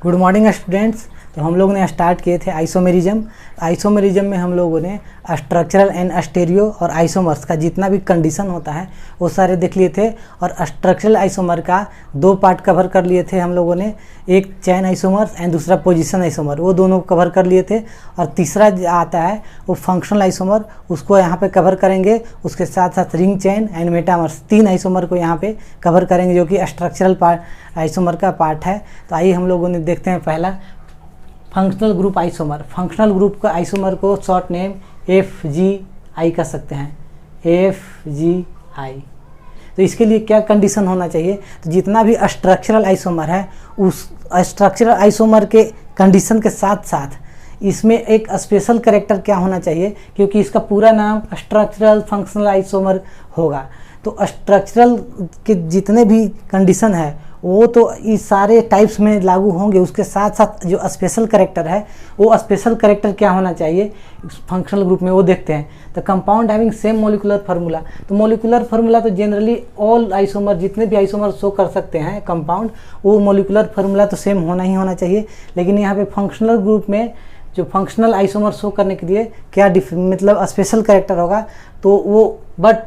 Good morning students. तो हम लोग ने स्टार्ट किए थे आइसोमेरिज्म में हम लोगों ने स्ट्रक्चरल एंड स्टेरियो और आइसोमर्स का जितना भी कंडीशन होता है वो सारे देख लिए थे। और स्ट्रक्चरल आइसोमर का दो पार्ट कवर कर लिए थे हम लोगों ने, एक चैन आइसोमर्स एंड दूसरा पोजीशन आइसोमर, वो दोनों कवर कर लिए थे। और तीसरा आता है वो फंक्शनल आइसोमर, उसको यहाँ पे कवर करेंगे। उसके साथ साथ रिंग चैन एंड मेटामर्स, तीन आइसोमर को यहाँ पे कवर करेंगे जो कि स्ट्रक्चरल पार्ट आइसोमर का पार्ट है। तो आइए हम लोगों ने देखते हैं पहला functional group isomer. Functional group का आइसोमर को शॉर्ट नेम FGI कर सकते हैं, FGI। तो इसके लिए क्या कंडीशन होना चाहिए, तो जितना भी स्ट्रक्चरल आइसोमर है उस स्ट्रक्चरल आइसोमर के कंडीशन के साथ साथ इसमें एक स्पेशल कैरेक्टर क्या होना चाहिए, क्योंकि इसका पूरा नाम स्ट्रक्चरल फंक्शनल आइसोमर होगा। तो स्ट्रक्चरल के जितने भी कंडीशन है वो तो इस सारे टाइप्स में लागू होंगे, उसके साथ साथ जो स्पेशल कैरेक्टर है वो स्पेशल कैरेक्टर क्या होना चाहिए फंक्शनल ग्रुप में, वो देखते हैं। तो compound having same molecular formula, तो मोलिकुलर फार्मूला तो जनरली ऑल आइसोमर जितने भी आइसोमर शो कर सकते हैं कंपाउंड, वो मोलिकुलर फार्मूला तो सेम होना ही होना चाहिए। लेकिन यहाँ पे फंक्शनल ग्रुप में जो फंक्शनल आइसोमर शो करने के लिए क्या मतलब स्पेशल कैरेक्टर होगा, तो वो but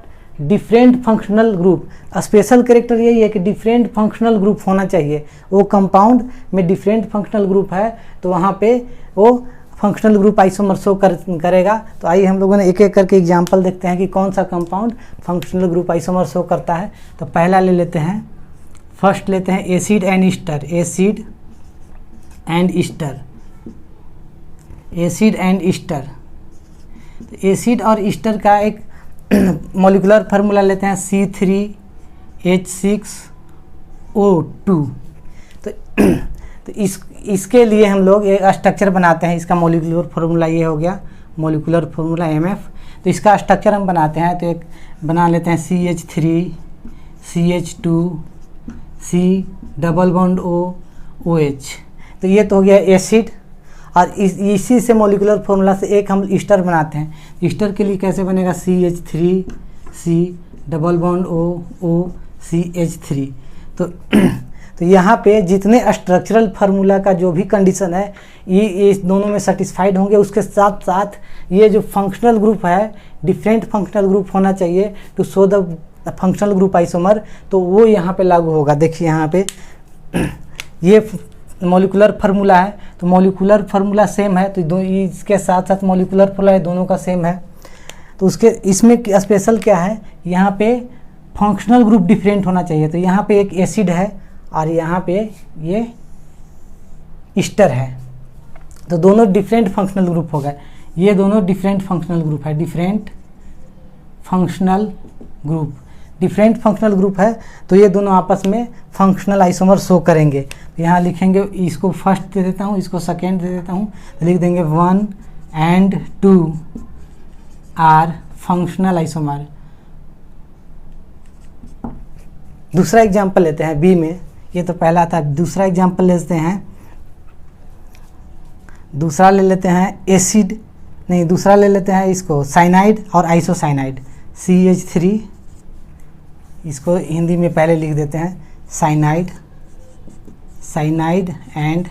different functional group, special character यही है कि डिफरेंट फंक्शनल ग्रुप होना चाहिए। वो कंपाउंड में डिफरेंट फंक्शनल ग्रुप है तो वहाँ पे वो फंक्शनल ग्रुप आइसोमर शो करेगा। तो आइए हम लोगों ने एक एक करके एग्जांपल देखते हैं कि कौन सा compound functional group isomer show करता है। तो पहला ले लेते हैं, फर्स्ट लेते हैं acid and Easter. Acid and Easter, acid and Easter. तो एसिड और ईस्टर का एक मॉलिकुलर फार्मूला लेते हैं C3H6O2। तो इसके लिए हम लोग एक स्ट्रक्चर बनाते हैं। इसका मॉलिकुलर फार्मूला ये हो गया, मॉलिकुलर फार्मूला MF। तो इसका स्ट्रक्चर हम बनाते हैं, तो एक बना लेते हैं CH3CH2 C double bond OH। तो ये तो हो गया एसिड। और इसी से मॉलिकुलर फार्मूला से एक हम ईस्टर बनाते हैं। ईस्टर के लिए कैसे बनेगा, CH3C डबल बॉन्ड OCH3। तो यहाँ पे जितने स्ट्रक्चरल फार्मूला का जो भी कंडीशन है ये इस दोनों में सेटिस्फाइड होंगे। उसके साथ साथ ये जो फंक्शनल ग्रुप है डिफरेंट फंक्शनल ग्रुप होना चाहिए to show the functional group isomer, तो वो यहाँ पे लागू होगा। देखिए यहाँ पे ये मॉलिकुलर फार्मूला है, तो मॉलिकुलर फार्मूला सेम है, तो इसके साथ साथ मॉलिकुलर फार्मूला दोनों का सेम है। तो उसके इसमें स्पेशल क्या है, यहाँ पे फंक्शनल ग्रुप डिफरेंट होना चाहिए। तो यहाँ पे एक एसिड है और यहाँ पे ये ईस्टर है, तो दोनों डिफरेंट फंक्शनल ग्रुप हो गए। ये दोनों डिफरेंट फंक्शनल ग्रुप है, different functional group, different functional group है। तो ये दोनों आपस में फंक्शनल आइसोमर शो करेंगे। तो यहाँ लिखेंगे, इसको फर्स्ट दे देता हूँ, इसको सेकेंड दे देता हूँ, तो लिख देंगे 1 and 2 आर फंक्शनल आइसोमर। दूसरा एग्जाम्पल लेते हैं बी में, ये तो पहला था। दूसरा एग्जाम्पल लेते हैं, दूसरा ले लेते हैं एसिड, नहीं दूसरा ले लेते हैं इसको साइनाइड और आइसोसाइनाइड, CH3। इसको हिंदी में पहले लिख देते हैं साइनाइड, साइनाइड एंड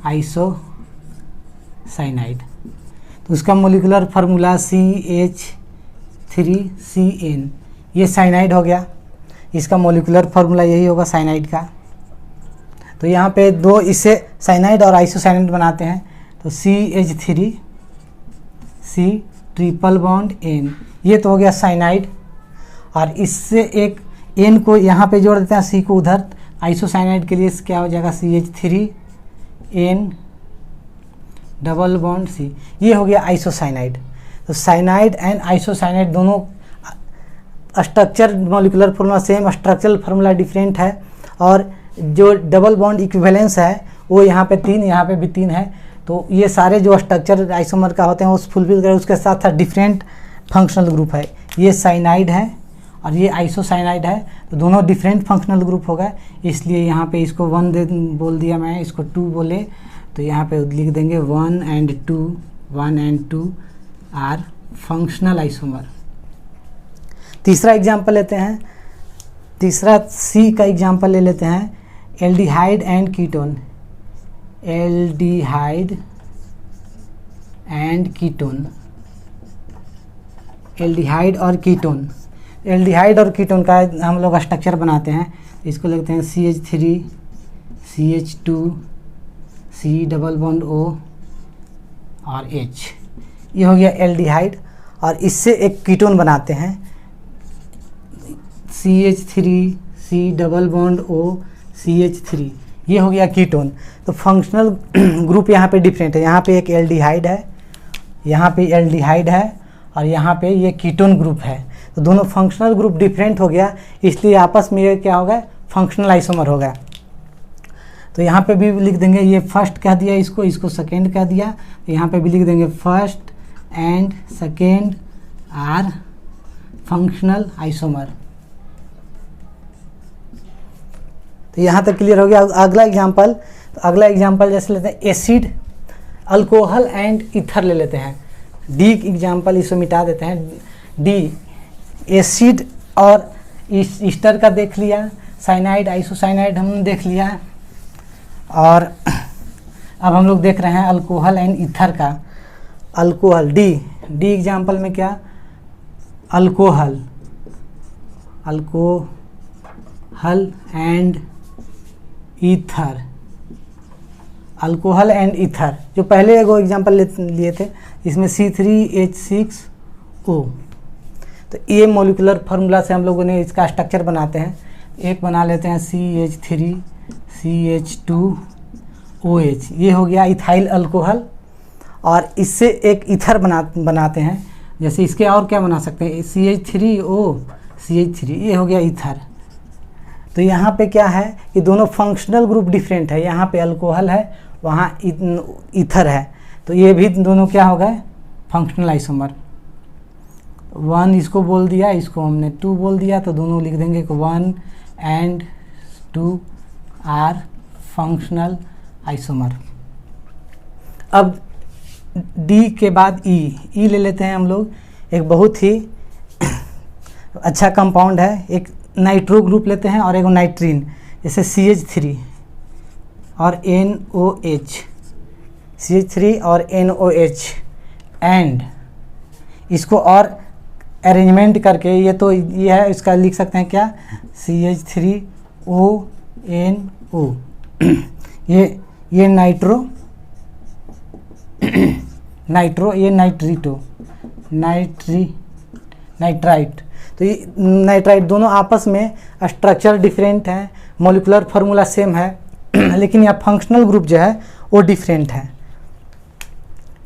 आइसोसाइनाइड। तो उसका मॉलिकुलर फार्मूला CH3CN, ये साइनाइड हो गया। इसका मॉलिकुलर फार्मूला यही होगा साइनाइड का। तो यहाँ पे दो इससे साइनाइड और आइसोसाइनाइड बनाते हैं, तो CH3C ट्रिपल बॉन्ड N, ये तो हो गया साइनाइड। और इससे एक N को यहाँ पे जोड़ देते हैं, C को उधर। आइसोसाइनाइड के लिए क्या हो जाएगा, CH3N डबल बॉन्ड C, ये हो गया आइसोसाइनाइड। तो साइनाइड एंड आइसोसाइनाइड दोनों structure molecular formula same, structural formula different है। और जो डबल बॉन्ड इक्विवेलेंस है वो यहाँ पे 3, यहाँ पे भी 3 है। तो ये सारे जो स्ट्रक्चर आइसोमर का होते हैं वो फुलफिल करें। उसके साथ साथ डिफरेंट फंक्शनल ग्रुप है, ये साइनाइड है और ये आइसोसाइनाइड है, तो दोनों डिफरेंट फंक्शनल ग्रुप हो गए। इसलिए यहाँ पे इसको 1 बोल दिया मैं, इसको 2 बोले, तो यहाँ पे लिख देंगे 1 and 2 आर फंक्शनल आइसोमर। तीसरा एग्जाम्पल लेते हैं, तीसरा सी का एग्जाम्पल ले लेते हैं, aldehyde and ketone. Aldehyde and ketone, aldehyde और कीटोन। एल्डिहाइड और कीटोन का हम लोग स्ट्रक्चर बनाते हैं, इसको लिखते हैं CH3 CH2 C double bond O और H, ये हो गया एल्डिहाइड। और इससे एक कीटोन बनाते हैं CH3 C double bond O CH3, ये हो गया कीटोन। तो फंक्शनल ग्रुप यहाँ पे डिफरेंट है, यहाँ पे एक एल्डिहाइड है, यहाँ पे एल्डिहाइड है और यहाँ पे ये कीटोन ग्रुप है। तो दोनों फंक्शनल ग्रुप डिफरेंट हो गया, इसलिए आपस में ये क्या हो गया, फंक्शनल आइसोमर हो गया। तो यहाँ पे भी लिख देंगे, ये फर्स्ट कह दिया इसको, इसको सेकेंड कह दिया, तो यहाँ पे भी लिख देंगे first and second are functional isomer. तो यहाँ तक क्लियर हो गया। अगला एग्जांपल, तो अगला एग्जांपल जैसे लेते हैं एसिड अल्कोहल एंड ईथर ले लेते हैं। डी एग्जांपल इसको मिटा देते हैं। डी एसिड और ईस्टर का देख लिया, साइनाइड आइसोसाइनाइड हमने देख लिया, और अब हम लोग देख रहे हैं अल्कोहल एंड ईथर का। अल्कोहल डी एग्जांपल में क्या, alcohol, alcohol and ether, alcohol and ether. जो पहले एगो एग्जांपल लिए थे, इसमें C3H6O। तो ये मॉलिक्यूलर फार्मूला से हम लोगों ने इसका स्ट्रक्चर बनाते हैं। एक बना लेते हैं CH3 CH2OH, ये हो गया इथाइल अल्कोहल। और इससे एक ईथर बनाते हैं, जैसे इसके और क्या बना सकते हैं, CH3O CH3, ये हो गया ईथर। तो यहाँ पे क्या है कि दोनों फंक्शनल ग्रुप डिफरेंट है, यहाँ पे अल्कोहल है, वहाँ ईथर है, तो ये भी दोनों क्या हो गए, फंक्शनल आइसोमर। 1 इसको बोल दिया, इसको हमने 2 बोल दिया, तो दोनों लिख देंगे कि 1 एंड 2 आर फंक्शनल आइसोमर। अब डी के बाद ई ले लेते हैं हम लोग। एक बहुत ही अच्छा कंपाउंड है, एक नाइट्रो ग्रुप लेते हैं और एक नाइट्रीन, जैसे CH3 और NOH, CH3 और NOH, एंड इसको और अरेंजमेंट करके ये तो ये है, इसका लिख सकते हैं क्या, CH3ONO, ये नाइट्रो, ये नाइट्रीटो, नाइट्राइट। तो ये नाइट्राइट दोनों आपस में स्ट्रक्चर डिफरेंट है, मॉलिक्यूलर फार्मूला सेम है, लेकिन यहाँ फंक्शनल ग्रुप जो है वो डिफरेंट है।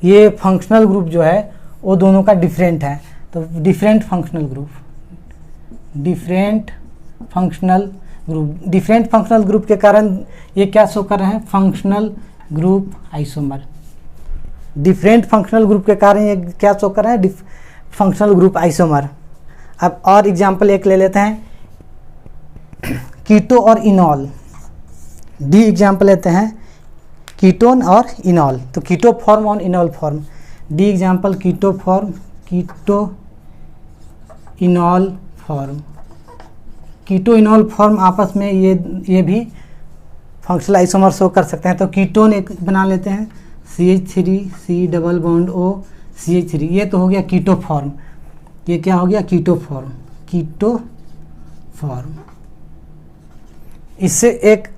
ये फंक्शनल ग्रुप जो है वो दोनों का डिफरेंट है। तो different functional group, different functional group के कारण ये क्या शो कर रहे हैं, functional group isomer. Different functional group के कारण ये क्या शो कर रहे हैं, फंक्शनल ग्रुप आइसोमर। अब और एग्जांपल एक ले लेते हैं, कीटो और इनॉल। डी एग्जांपल लेते हैं, कीटोन और इनॉल। तो कीटो फॉर्म और enol form. The example keto form, keto enol form. Keto enol form आपस में ये भी फंक्शनल आइसोमर शो कर सकते हैं। तो कीटोन एक बना लेते हैं, CH3 C double bond O CH3, ये तो हो गया कीटो फॉर्म। ये क्या हो गया, कीटो फॉर्म, कीटो फॉर्म। इससे एक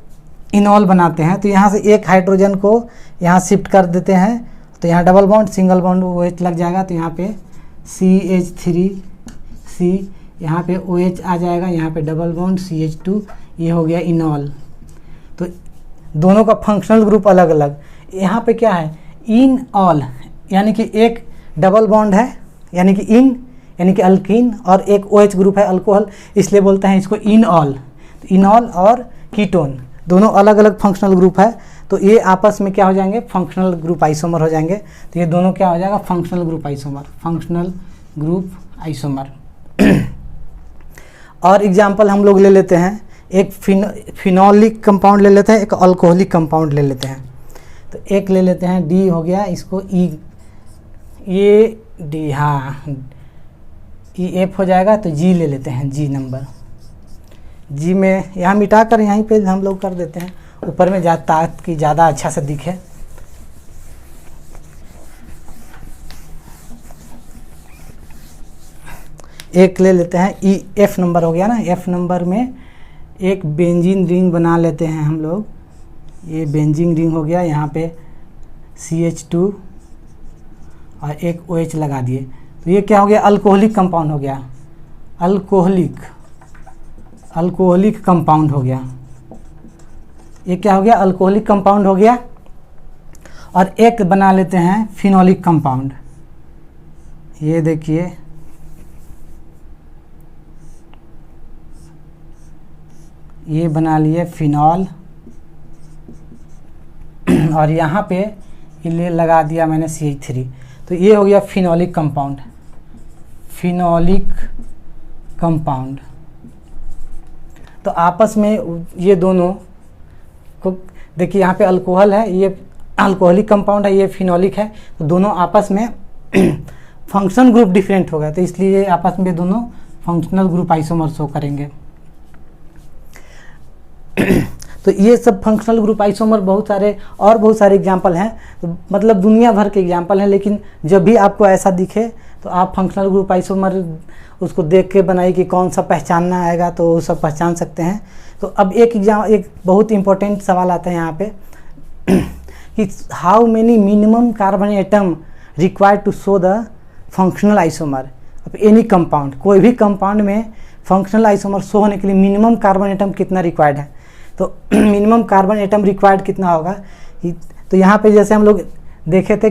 इनॉल बनाते हैं, तो यहाँ से एक हाइड्रोजन को यहाँ शिफ्ट कर देते हैं, तो यहाँ double bond single bond OH लग जाएगा, तो यहाँ पे CH3C, यहाँ पे OH आ जाएगा, यहाँ पे डबल बॉन्ड CH2, ये हो गया इनॉल। तो दोनों का फंक्शनल ग्रुप अलग अलग। यहाँ पे क्या है, इन ऑल, यानी कि एक डबल बॉन्ड है, यानी कि इन यानी कि अल्कीन, और एक OH ग्रुप है अल्कोहल, इसलिए बोलते हैं इसको इनऑल। तो इनॉल और कीटोन दोनों अलग अलग फंक्शनल ग्रुप है, तो ये आपस में क्या हो जाएंगे, फंक्शनल ग्रुप आइसोमर हो जाएंगे। तो ये दोनों क्या हो जाएगा, functional group isomer, functional group isomer. और एग्जांपल हम लोग ले लेते हैं, एक फिनोलिक कंपाउंड ले लेते हैं, एक अल्कोहलिक कंपाउंड ले लेते हैं। तो एक ले लेते हैं, डी हो गया, इसको ई, ये डी, हाँ ई एफ हो जाएगा, तो जी ले लेते हैं, जी नंबर। जी में यहाँ मिटा कर यहीं पे हम लोग कर देते हैं, ऊपर में ताकि ज़्यादा अच्छा से दिखे। एक ले लेते हैं F नंबर हो गया ना, F नंबर में एक बेंजीन रिंग बना लेते हैं हम लोग। ये बेंजीन रिंग हो गया, यहाँ पे CH2 और एक OH लगा दिए, तो ये क्या हो गया, अल्कोहलिक कंपाउंड हो गया, अल्कोहलिक कंपाउंड हो गया। ये क्या हो गया, अल्कोहलिक कंपाउंड हो गया। और एक बना लेते हैं फिनोलिक कंपाउंड। ये देखिए, ये बना लिए फिनॉल, और यहाँ पे ये लगा दिया मैंने CH3, तो ये हो गया फिनोलिक कंपाउंड। तो आपस में ये दोनों को देखिए, यहाँ पे अल्कोहल है, ये अल्कोहलिक कंपाउंड है, ये फिनोलिक है, तो दोनों आपस में फंक्शनल ग्रुप डिफरेंट होगा, तो इसलिए ये आपस में दोनों फंक्शनल ग्रुप आइसोमर शो करेंगे। तो ये सब फंक्शनल ग्रुप आइसोमर बहुत सारे एग्जाम्पल हैं, तो मतलब दुनिया भर के एग्जाम्पल हैं, लेकिन जब भी आपको ऐसा दिखे तो आप फंक्शनल ग्रुप आइसोमर उसको देख के बनाइए कि कौन सा पहचानना आएगा, तो वो सब पहचान सकते हैं। तो अब एक बहुत इंपॉर्टेंट सवाल आता है यहाँ पे कि how many minimum carbon atom required to show the functional isomer of any compound. कोई भी कंपाउंड में फंक्शनल आइसोमर शो होने के लिए मिनिमम कार्बन एटम कितना रिक्वायर्ड है, तो मिनिमम कार्बन एटम रिक्वायर्ड कितना होगा, तो यहाँ पे जैसे हम लोग देखे थे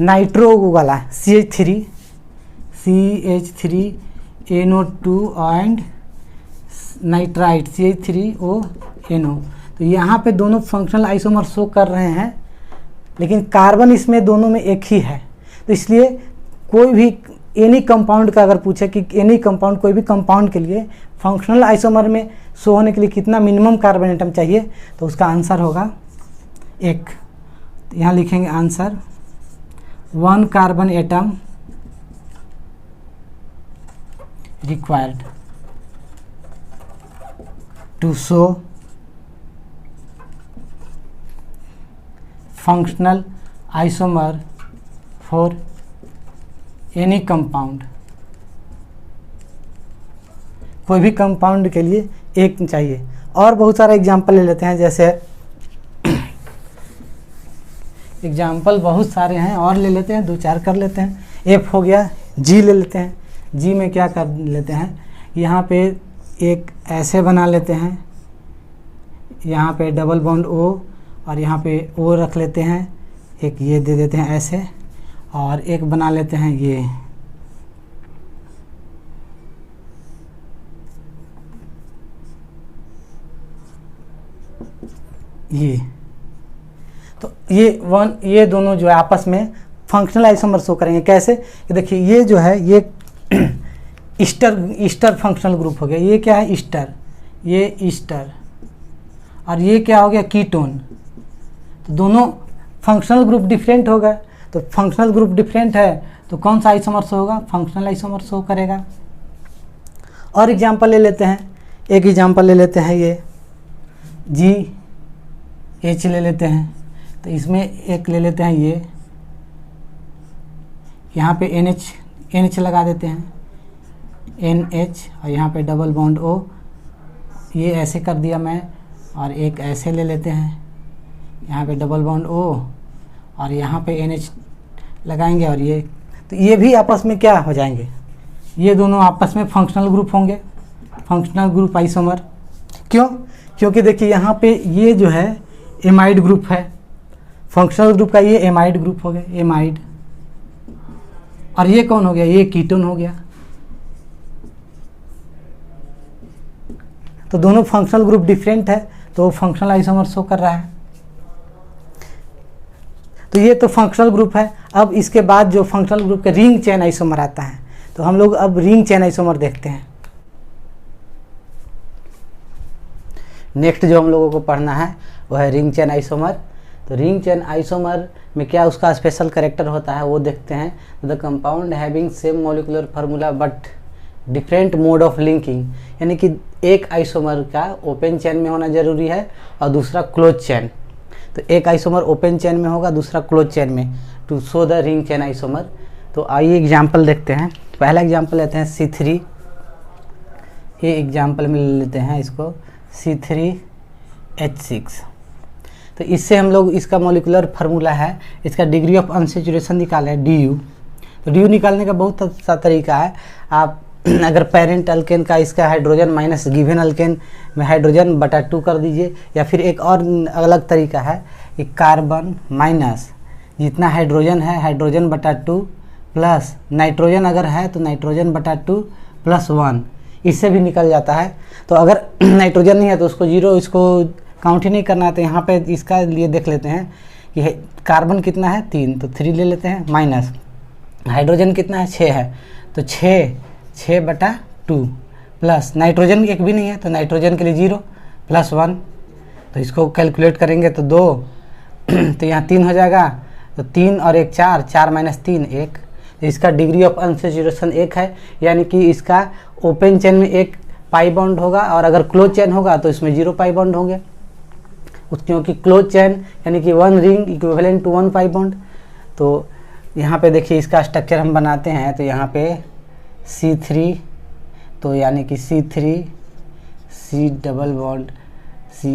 नाइट्रो वाला CH3NO2 एंड नाइट्राइट CH3ONO, तो यहाँ पे दोनों फंक्शनल आइसोमर शो कर रहे हैं, लेकिन कार्बन इसमें दोनों में एक ही है। तो इसलिए कोई भी एनी कंपाउंड का अगर पूछे कि एनी कंपाउंड, कोई भी कंपाउंड के लिए फंक्शनल आइसोमर में शो होने के लिए कितना मिनिमम कार्बन एटम चाहिए, तो उसका आंसर होगा 1। यहाँ लिखेंगे answer 1 carbon atom required to show functional isomer for any compound. कोई भी कंपाउंड के लिए एक चाहिए। और बहुत सारा एग्जांपल ले लेते हैं, जैसे एग्जांपल बहुत सारे हैं, और ले लेते हैं, 2-4 कर लेते हैं। F हो गया, G ले लेते हैं। G में क्या कर लेते हैं, यहाँ पे एक ऐसे बना लेते हैं, यहाँ पे डबल बॉन्ड O, और यहाँ पे O रख लेते हैं, एक ये दे देते हैं ऐसे, और एक बना लेते हैं ये तो ये दोनों जो है आपस में फंक्शनल आइसोमर शो करेंगे। कैसे, देखिए ये जो है ये ईस्टर फंक्शनल ग्रुप हो गया। ये क्या है, ईस्टर, ये ईस्टर, और ये क्या हो गया, कीटोन। तो दोनों फंक्शनल ग्रुप डिफरेंट होगा, तो फंक्शनल ग्रुप डिफरेंट है तो कौन सा आइसोमर शो होगा, फंक्शनल आइसोमर शो करेगा। और एग्जांपल ले लेते हैं, एक एग्जांपल ले लेते हैं, ये GH ले लेते हैं, तो इसमें एक ले लेते हैं, ये यहाँ पे NH लगा देते हैं, NH, और यहाँ पे डबल बॉन्ड O, ये ऐसे कर दिया मैं, और एक ऐसे ले लेते हैं, यहाँ पे डबल बॉन्ड O, और यहाँ पे NH लगाएंगे, और ये भी आपस में क्या हो जाएंगे, ये दोनों आपस में फंक्शनल ग्रुप होंगे, फंक्शनल ग्रुप आइसोमर। क्यों, क्योंकि देखिए यहाँ पे ये जो है एमाइड ग्रुप है, फंक्शनल ग्रुप का ये एमाइड ग्रुप हो गया, एमाइड, और ये कौन हो गया, ये कीटोन हो गया। तो दोनों फंक्शनल ग्रुप डिफरेंट है, तो फंक्शनल आइसोमर शो कर रहा है। तो ये तो फंक्शनल ग्रुप है। अब इसके बाद जो फंक्शनल ग्रुप का रिंग चेन आइसोमर आता है, तो हम लोग अब रिंग चेन आइसोमर देखते हैं। नेक्स्ट जो हम लोगों को पढ़ना है वो है रिंग चेन आइसोमर। तो रिंग चेन आइसोमर में क्या उसका स्पेशल कैरेक्टर होता है वो देखते हैं। The compound having same molecular formula but different mode of linking, यानी कि एक आइसोमर का ओपन चेन में होना जरूरी है और दूसरा क्लोज चेन। तो एक आइसोमर ओपन चेन में होगा, दूसरा क्लोज चेन में, to show the ring chain isomer. तो आइए एग्जाम्पल देखते हैं। पहला एग्जाम्पल लेते हैं C3, ये एग्जाम्पल में ले लेते हैं इसको C3H6। तो इससे हम लोग इसका मॉलिक्यूलर फार्मूला है, इसका डिग्री ऑफ अनसेचुरेशन निकाला है DU। तो DU निकालने का बहुत अच्छा तरीका है। आप अगर पेरेंट अल्केन का इसका हाइड्रोजन माइनस गिवन अल्केन में हाइड्रोजन बटा 2 कर दीजिए, या फिर एक और अलग तरीका है कि कार्बन माइनस जितना हाइड्रोजन है हाइड्रोजन बटा 2 प्लस नाइट्रोजन अगर है तो नाइट्रोजन बटा 2 + 1, इससे भी निकल जाता है। तो अगर नाइट्रोजन नहीं है तो उसको 0, इसको काउंट ही नहीं करना है। तो यहाँ पे इसका लिए देख लेते हैं कि कार्बन कितना है 3, तो 3 ले लेते हैं, माइनस हाइड्रोजन कितना है 6 है, तो 6 बटा 2 प्लस नाइट्रोजन एक भी नहीं है तो नाइट्रोजन के लिए 0 + 1। तो इसको कैलकुलेट करेंगे तो 2 तो यहाँ 3 हो जाएगा, तो 3 और 1 4, 4 - 3 1। तो इसका डिग्री ऑफ अनसेचुरेशन 1 है, यानी कि इसका ओपन चेन में 1 पाई बॉन्ड होगा और अगर क्लोज चेन होगा तो इसमें 0 पाई बॉन्ड होंगे, क्योंकि क्लोज चेन यानी कि 1 ring equivalent to 1 pi bond. तो यहाँ पे देखिए इसका स्ट्रक्चर हम बनाते हैं। तो यहाँ पे C3, तो यानी कि C3 C double bond C,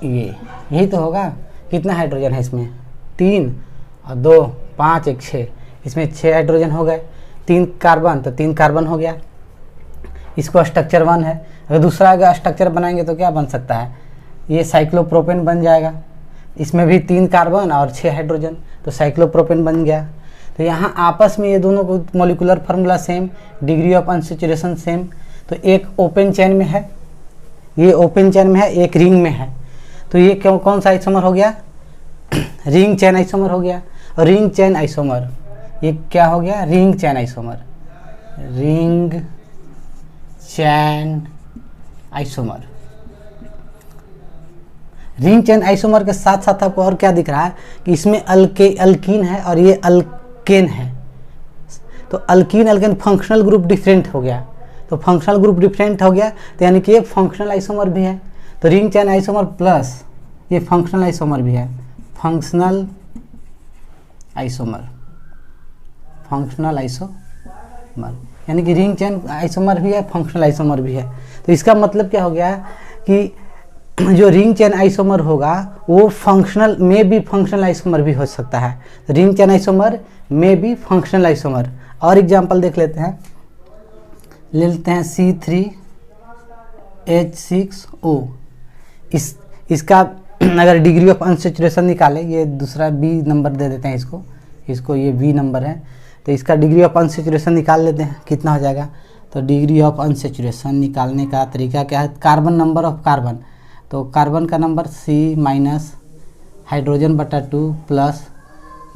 यही तो होगा। कितना हाइड्रोजन है इसमें 3 और 2 5 1 6, इसमें 6 हाइड्रोजन हो गए, 3 कार्बन, तो 3 कार्बन हो गया। इसको स्ट्रक्चर 1 है। अगर दूसरा अगर स्ट्रक्चर बनाएंगे तो क्या बन सकता है, ये साइक्लोप्रोपेन बन जाएगा। इसमें भी 3 कार्बन और 6 हाइड्रोजन, तो साइक्लोप्रोपेन बन गया। तो यहाँ आपस में ये दोनों को molecular formula same, degree of unsaturation same. तो एक ओपन चेन में है, ये ओपन चेन में है, एक रिंग में है। तो ये कौन सा आइसोमर हो गया, रिंग चेन आइसोमर हो गया। और रिंग चेन आइसोमर ये क्या हो गया, ring chain isomer, ring chain isomer. Ring chain isomer के साथ साथ आपको और क्या दिख रहा है कि इसमें अल्कीन है और ये अल्केन है। तो alkyne alkane functional group different हो गया। तो फंक्शनल ग्रुप डिफरेंट हो गया तो यानी कि ये फंक्शनल आइसोमर भी है। तो रिंग चेन आइसोमर प्लस ये फंक्शनल आइसोमर भी है, फंक्शनल आइसोमर, फंक्शनल आइसोमर, यानी कि रिंग चेन आइसोमर भी है, फंक्शनल आइसोमर भी है। तो इसका मतलब क्या हो गया कि जो रिंग चेन आइसोमर होगा वो फंक्शनल में भी फंक्शनल आइसोमर भी हो सकता है। तो रिंग चेन आइसोमर में भी फंक्शनल आइसोमर। और एग्जांपल देख लेते हैं, ले लेते हैं C3H6O। इसका अगर डिग्री ऑफ अनसेचुरेशन निकालें, ये दूसरा B नंबर दे देते हैं इसको ये B नंबर है। तो इसका डिग्री ऑफ अनसेचुरेशन निकाल लेते हैं, कितना हो जाएगा। तो डिग्री ऑफ अनसेचुरेशन निकालने का तरीका क्या है, कार्बन नंबर ऑफ कार्बन, तो कार्बन का नंबर C माइनस हाइड्रोजन बटा 2 प्लस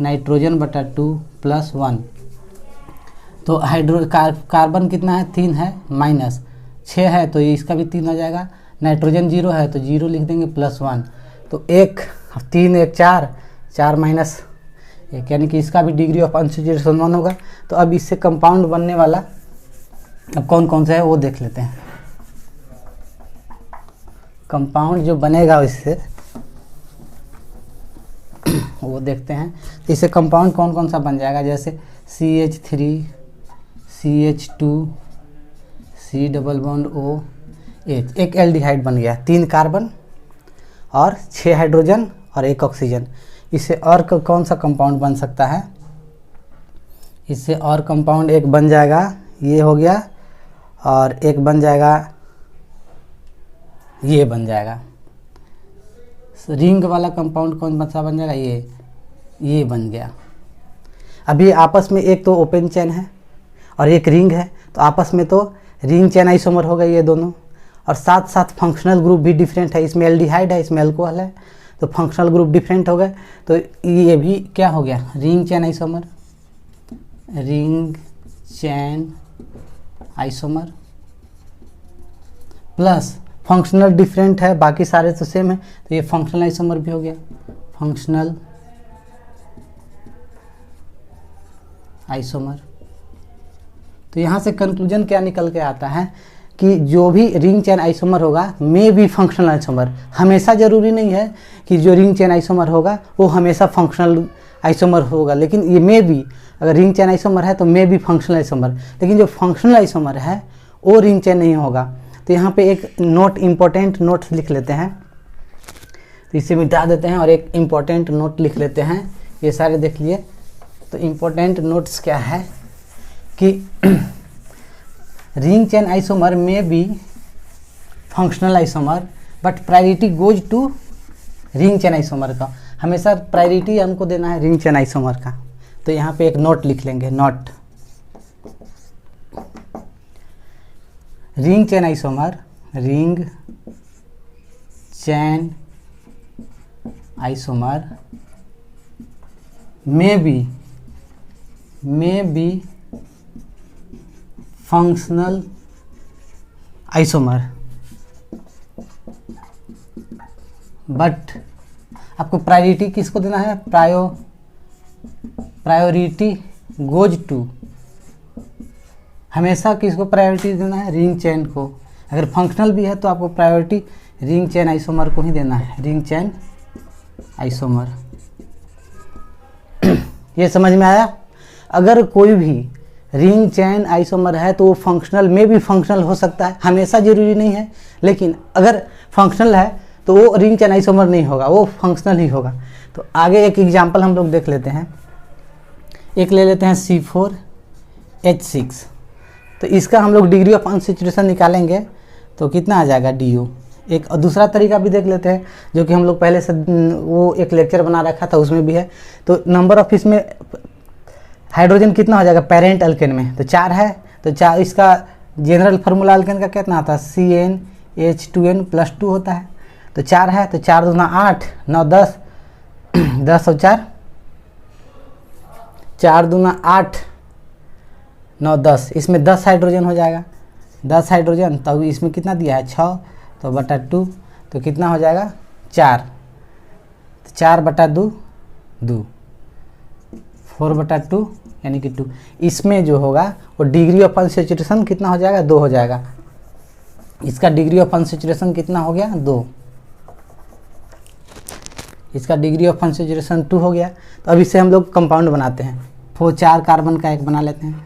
नाइट्रोजन बटा 2 + 1। तो कार्बन कितना है 3 है, माइनस 6 है तो इसका भी 3 हो जाएगा। नाइट्रोजन 0 है तो 0 लिख देंगे +1। तो 1 3 1 4 4 माइनस 1, यानी कि इसका भी डिग्री ऑफ अनसेचुरेशन 1 होगा। तो अब इससे कंपाउंड बनने वाला अब कौन कौन सा है वो देख लेते हैं। कंपाउंड जो बनेगा इससे वो देखते हैं। तो इससे कंपाउंड कौन कौन सा बन जाएगा, जैसे CH3 CH2 C double bond OH, एक एल्डिहाइड बन गया, 3 कार्बन और 6 हाइड्रोजन और 1 ऑक्सीजन। इससे और कौन सा कंपाउंड बन सकता है, इससे और कंपाउंड एक बन जाएगा, ये हो गया, और एक बन जाएगा, ये बन जाएगा। रिंग वाला कंपाउंड कौन सा बन जाएगा, ये बन गया। अभी आपस में एक तो ओपन चेन है और एक रिंग है, तो आपस में तो रिंग चेन आइसोमर हो गए ये दोनों। और साथ साथ फंक्शनल ग्रुप भी डिफरेंट है, इसमें एल्डिहाइड है, इसमें अल्कोहल है, तो फंक्शनल ग्रुप डिफरेंट हो गए। तो ये भी क्या हो गया, ring chain isomer, ring chain isomer plus functional different है, बाकी सारे तो सेम है, तो ये फंक्शनल आइसोमर भी हो गया, फंक्शनल आइसोमर। तो यहाँ से कंक्लूजन क्या निकल के आता है कि जो भी रिंग चेन आइसोमर होगा मे बी फंक्शनल आइसोमर, हमेशा ज़रूरी नहीं है कि जो रिंग चेन आइसोमर होगा वो हमेशा फंक्शनल आइसोमर होगा, लेकिन ये मे बी, अगर रिंग चेन आइसोमर है तो मे बी फंक्शनल आइसोमर, लेकिन जो फंक्शनल आइसोमर है वो रिंग चेन नहीं होगा। तो यहाँ पे एक नोट, इम्पोर्टेंट नोट्स लिख लेते हैं, तो इसे मिटा देते हैं और एक इम्पोर्टेंट नोट लिख लेते हैं। ये सारे देख लिए। तो इम्पोर्टेंट नोट्स क्या है कि रिंग चेन आइसोमर में be functional isomer but priority goes to ring chain isomer का, हमेशा प्रायोरिटी हमको देना है रिंग चेन आइसोमर का। तो यहाँ पे एक नोट लिख लेंगे, note ring chain isomer, ring chain isomer में बी फंक्शनल आइसोमर बट आपको प्रायोरिटी किसको देना है, प्रायोरिटी गोज टू, हमेशा किसको प्रायोरिटी देना है, रिंग चेन को। अगर फंक्शनल भी है तो आपको प्रायोरिटी रिंग चेन आइसोमर को ही देना है, रिंग चेन आइसोमर। ये समझ में आया। अगर कोई भी रिंग चेन आइसोमर है तो वो फंक्शनल में भी फंक्शनल हो सकता है, हमेशा ज़रूरी नहीं है, लेकिन अगर फंक्शनल है तो वो रिंग चेन आइसोमर नहीं होगा, वो फंक्शनल ही होगा। तो आगे एक एग्जांपल हम लोग देख लेते हैं। एक ले लेते हैं C4H6। तो इसका हम लोग डिग्री ऑफ अनसैचुरेशन निकालेंगे तो कितना आ जाएगा, DO। एक दूसरा तरीका भी देख लेते हैं जो कि हम लोग पहले से वो एक लेक्चर बना रखा था, उसमें भी है। तो नंबर ऑफ इसमें हाइड्रोजन कितना हो जाएगा पेरेंट अल्केन में, तो 4 है। तो 4, इसका जनरल फार्मूला अल्केन का कितना आता है, CnH2n+2 होता है। तो 4 है, तो 4 दूना 8, 9 10, 10 और 4, 4 दूना 8, 9 10, इसमें 10 हाइड्रोजन हो जाएगा, 10 हाइड्रोजन। तो इसमें कितना दिया है 6, तो बटा 2, तो कितना हो जाएगा 4, तो 4 बटा 2 2, 4 बटा 2 यानी कि 2। इसमें जो होगा वो डिग्री ऑफ अनसैचुरेशन कितना हो जाएगा, 2 हो जाएगा। इसका डिग्री ऑफ अनसैचुरेशन कितना हो गया, 2। इसका डिग्री ऑफ अनसैचुरेशन 2 हो गया। तो अब इससे हम लोग कंपाउंड बनाते हैं। 4 कार्बन का एक बना लेते हैं।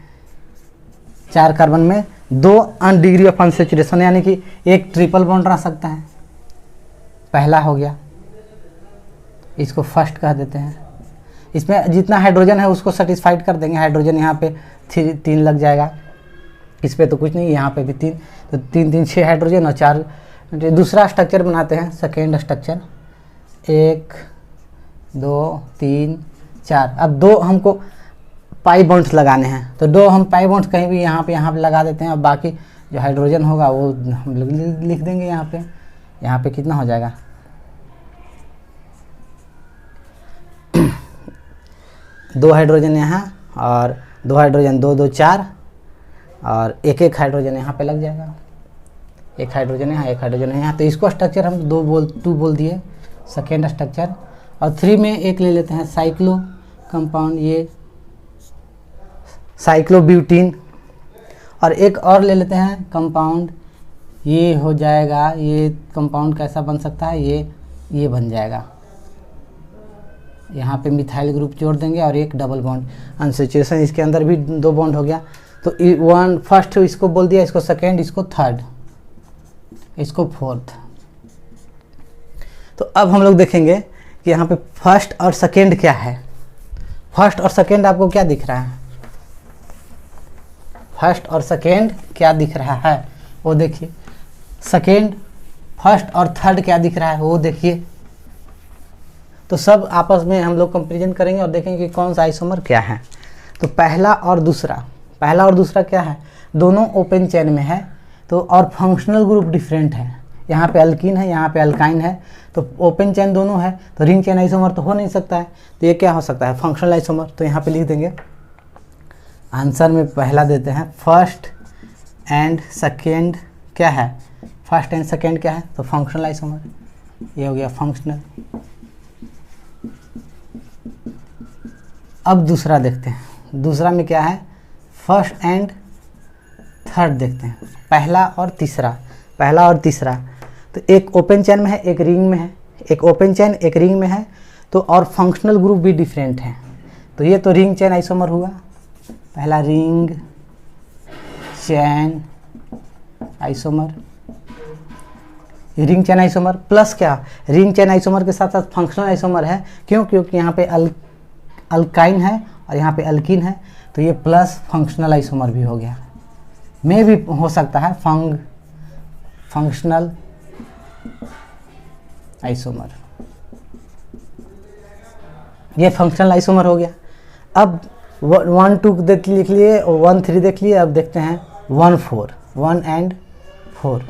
4 कार्बन में 2 डिग्री ऑफ अनसैचुरेशन, यानी कि एक ट्रिपल बॉन्ड रह सकता है। पहला हो गया, इसको फर्स्ट कह देते हैं। इसमें जितना हाइड्रोजन है उसको सेटिस्फाइड कर देंगे। हाइड्रोजन यहाँ पे 3 लग जाएगा, इस पे तो कुछ नहीं, यहाँ पे भी 3, तो 3 3 6 हाइड्रोजन और 4। दूसरा स्ट्रक्चर बनाते हैं, सेकेंड स्ट्रक्चर, 1 2 3 4। अब 2 हमको पाई बॉन्ड्स लगाने हैं, तो 2 हम पाई बॉन्ड्स कहीं भी यहाँ पे लगा देते हैं। और बाकी जो हाइड्रोजन होगा वो हम लोग लिख देंगे यहाँ पे कितना हो जाएगा, 2 हाइड्रोजन यहाँ और 2 हाइड्रोजन, 2 2 4 और 1 1 हाइड्रोजन यहाँ पे लग जाएगा। 1 हाइड्रोजन यहाँ, 1 हाइड्रोजन यहाँ। तो इसको स्ट्रक्चर हम 2 बोल दिए, सेकेंड स्ट्रक्चर। और 3 में एक ले लेते हैं साइक्लो कंपाउंड, ये साइक्लोब्यूटीन। और एक और ले लेते हैं कंपाउंड, ये हो जाएगा, ये कंपाउंड कैसा बन सकता है, ये बन जाएगा। यहाँ पे मिथाइल ग्रुप जोड़ देंगे और एक डबल बॉन्ड अनसैचुरेशन, इसके अंदर भी 2 बॉन्ड हो गया। तो 1 फर्स्ट इसको बोल दिया, इसको सेकेंड, इसको थर्ड, इसको फोर्थ। तो अब हम लोग देखेंगे कि यहाँ पे फर्स्ट और सेकेंड क्या है। फर्स्ट और सेकेंड आपको क्या दिख रहा है, फर्स्ट और सेकेंड क्या दिख रहा है वो देखिए। सेकेंड, फर्स्ट और थर्ड क्या दिख रहा है वो देखिए। तो सब आपस में हम लोग कंपैरिजन करेंगे और देखेंगे कि कौन सा आइसोमर क्या है। तो पहला और दूसरा क्या है, दोनों ओपन चेन में है, तो और फंक्शनल ग्रुप डिफरेंट है। यहाँ पे अल्कीन है, यहाँ पे अल्काइन है, तो ओपन चेन दोनों है, तो रिंग चेन आइसोमर तो हो नहीं सकता है। तो ये क्या हो सकता है, फंक्शनल आइसोमर। तो यहाँ पे लिख देंगे आंसर में पहला देते हैं फर्स्ट एंड सेकेंड क्या है, फर्स्ट एंड सेकेंड क्या है, तो फंक्शनल आइसोमर। ये हो गया फंक्शनल। अब दूसरा देखते हैं, दूसरा में क्या है, फर्स्ट एंड थर्ड देखते हैं, पहला और तीसरा। तो एक ओपन चेन में है, एक रिंग में है, एक ओपन चेन एक रिंग में है, तो और फंक्शनल ग्रुप भी डिफरेंट है। तो ये तो रिंग चेन आइसोमर हुआ, पहला ring chain isomer, ring chain isomer plus क्या, रिंग चेन आइसोमर के साथ साथ फंक्शनल आइसोमर है। क्यों? क्योंकि यहाँ पे अल्काइन है और यहाँ पे अल्कीन है, तो ये प्लस फंक्शनल आइसोमर भी हो गया। में भी हो सकता है फंक्शनल आइसोमर, ये फंक्शनल आइसोमर हो गया। अब 1 2 लिख लिए और 1 3 देख लिए। अब देखते हैं 1 4, 1 एंड 4।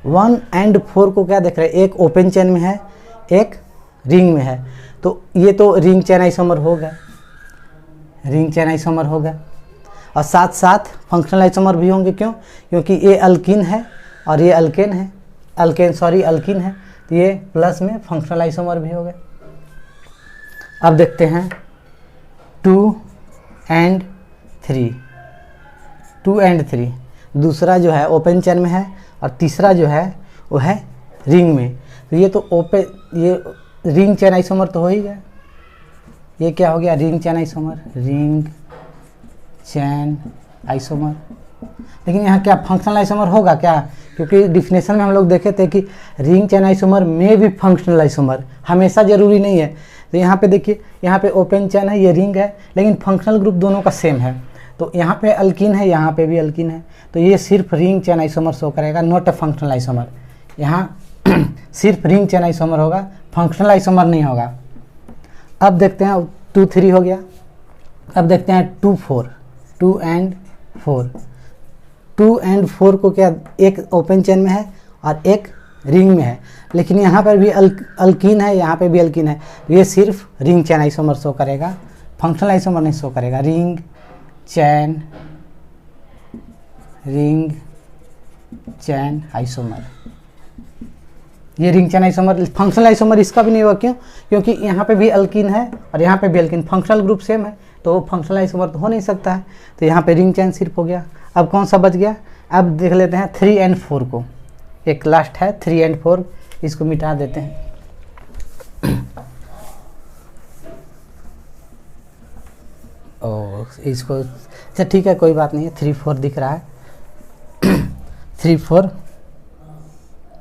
1 एंड 4 को क्या देख रहे हैं, एक ओपन चेन में है, एक रिंग में है, तो ये तो रिंग चेन आइसोमर हो गया, रिंग चेन आइसोमर हो गया। और साथ साथ फंक्शनल आइसोमर भी होंगे। क्यों? क्योंकि ये अल्कीन है और ये अल्केन है, अल्कीन है, तो ये प्लस में फंक्शनल आइसोमर भी हो गए। अब देखते हैं 2 एंड 3, दूसरा जो है ओपन चेन में है और तीसरा जो है वो है रिंग में। तो ये तो ये रिंग चेन आइसोमर तो हो ही गया। ये क्या हो गया, ring chain isomer, ring chain isomer. लेकिन यहाँ क्या फंक्शनल आइसोमर होगा क्या? क्योंकि डिफिनेशन में हम लोग देखे थे कि रिंग चेन आइसोमर में भी फंक्शनल आइसोमर, हमेशा ज़रूरी नहीं है। तो यहाँ पे देखिए, यहाँ पे ओपन चेन है, ये रिंग है, लेकिन फंक्शनल ग्रुप दोनों का सेम है। तो यहाँ पे अल्कीन है, यहाँ पे भी अल्कीन है, तो ये सिर्फ रिंग चेन आइसोमर शो करेगा, नॉट अ फंक्शनल आइसोमर। यहाँ सिर्फ रिंग चेन आइसोमर होगा, फंक्शनल आइसोमर नहीं होगा। अब देखते हैं 2 3 हो गया। अब देखते हैं 2 4, 2 एंड 4। 2 एंड 4 को क्या, एक ओपन चेन में है और एक रिंग में है, लेकिन यहाँ पर भी अल्कीन है, यहाँ पे भी अल्कीन है, तो ये सिर्फ रिंग चेन आइसोमर शो करेगा, फंक्शनल आइसोमर नहीं शो करेगा। रिंग चेन आइसोमर, ये ring chain isomer, functional isomer इसका भी नहीं होगा। क्यों? क्योंकि यहाँ पे भी अल्कीन है और यहाँ पे भी अल्कीन, फंक्शनल ग्रुप सेम है, तो वो फंक्शनल आइसोमर तो हो नहीं सकता है। तो यहाँ पे रिंग चेन सिर्फ हो गया। अब कौन सा बच गया? अब देख लेते हैं 3 एंड 4 को, एक लास्ट है 3 एंड 4, इसको मिटा देते हैं। और इसको, अच्छा ठीक है, कोई बात नहीं है, 3 4 दिख रहा है। 3 4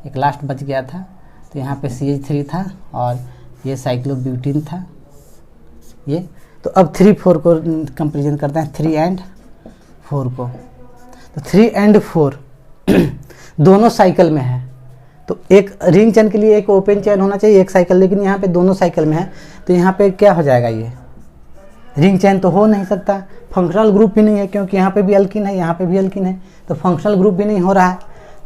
एक लास्ट बच गया था, तो यहाँ पे CH3 था और ये साइक्लोब्यूटीन था ये। तो अब 3 4 को कंपेरिजन करते हैं, 3 एंड 4 को। तो 3 एंड 4 दोनों साइकिल में है, तो एक रिंग चेन के लिए एक ओपन चेन होना चाहिए, एक साइकिल, लेकिन यहाँ पे दोनों साइकिल में है, तो यहाँ पे क्या हो जाएगा, ये रिंग चेन तो हो नहीं सकता, फंक्शनल ग्रुप भी नहीं है, क्योंकि यहाँ पे भी अल्कीन है, यहाँ पे भी अल्कीन है, तो फंक्शनल ग्रुप भी नहीं हो रहा है,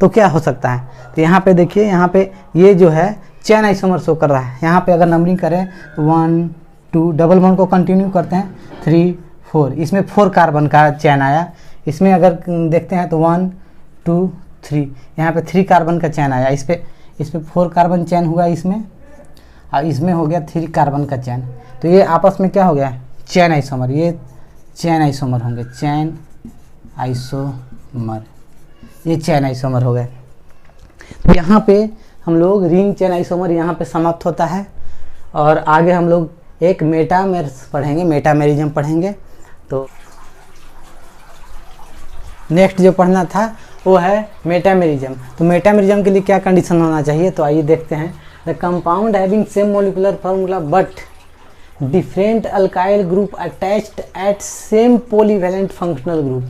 तो क्या हो सकता है? तो यहाँ पे देखिए, यहाँ पे ये जो है चेन आइसोमर शो कर रहा है। यहाँ पे अगर नंबरिंग करें तो 1 2, डबल बॉन्ड को कंटिन्यू करते हैं, 3 4, इसमें 4 कार्बन का चेन आया। इसमें अगर देखते हैं तो 1 2 3, यहाँ पे 3 कार्बन का चेन आया। इसमें 4 कार्बन चेन हुआ इसमें, और इसमें हो गया 3 कार्बन का चेन। तो ये आपस में क्या हो गया, चेन आइसोमर, ये चेन आइसोमर होंगे, चेन आइसोमर, ये चेन आइसोमर हो गए। तो यहाँ पे हम लोग रिंग चेन आइसोमर यहाँ पे समाप्त होता है, और आगे हम लोग एक मेटामेर्स पढ़ेंगे, मेटामेरिज्म पढ़ेंगे। तो नेक्स्ट जो पढ़ना था वो है मेटामेरिज्म। तो मेटामेरिज्म के लिए क्या कंडीशन होना चाहिए, तो आइए देखते हैं। The compound having same molecular formula but different alkyl group attached eight same polyvalent functional group.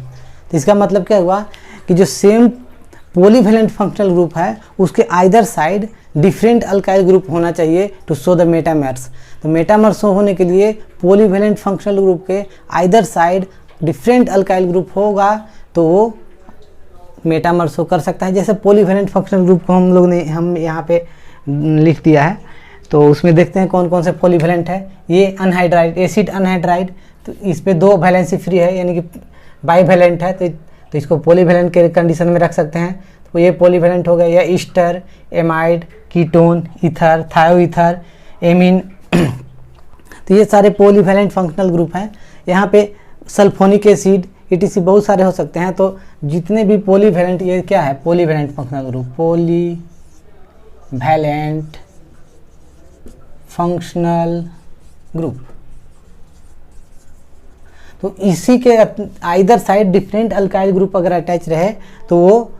तो इसका मतलब क्या हुआ कि जो सेम पॉलीवैलेंट फंक्शनल ग्रुप है उसके either side different alkyl group होना चाहिए टू शो द मेटामर्स। तो मेटामर्स होने के लिए पॉलीवैलेंट फंक्शनल ग्रुप के either side different alkyl group होगा तो वो मेटामर्स कर सकता है। जैसे पॉलीवैलेंट फंक्शनल ग्रुप को हम यहाँ पे लिख दिया है, तो उसमें देखते हैं कौन कौन से पॉलीवैलेंट है। ये अनहाइड्राइड, एसिड अनहाइड्राइड, तो इस पर 2 वैलेंसी फ्री है, यानी कि बाईवैलेंट है, तो इसको पॉलीवैलेंट के कंडीशन में रख सकते हैं। तो ये पॉलीवैलेंट हो गया, या Easter, amide, ketone, ether, थायोईथर, amine, तो ये सारे पॉलीवैलेंट फंक्शनल ग्रुप हैं। यहाँ पे सल्फोनिक एसिड, etc बहुत सारे हो सकते हैं। तो जितने भी पॉलीवैलेंट, ये क्या है polyvalent functional group, polyvalent functional group, तो इसी के either side different alkyl group अगर अटैच रहे तो वो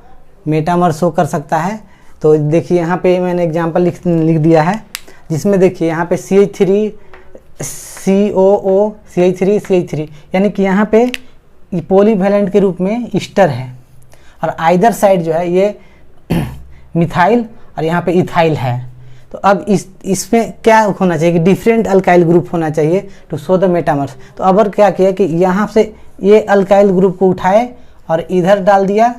मेटामर शो कर सकता है। तो देखिए यहाँ पे मैंने एग्जांपल लिख दिया है, जिसमें देखिए यहाँ पे CH3 COO CH3 CH3, यानी कि यहाँ पे पॉलीवैलेंट के रूप में ईस्टर है, और आइदर साइड जो है ये मिथाइल और यहाँ पे इथाइल है। तो अब इसमें क्या होना चाहिए कि डिफरेंट अल्काइल ग्रुप होना चाहिए टू शो द मेटामर्स। तो अब क्या किया कि यहाँ से ये अल्काइल ग्रुप को उठाए और इधर डाल दिया,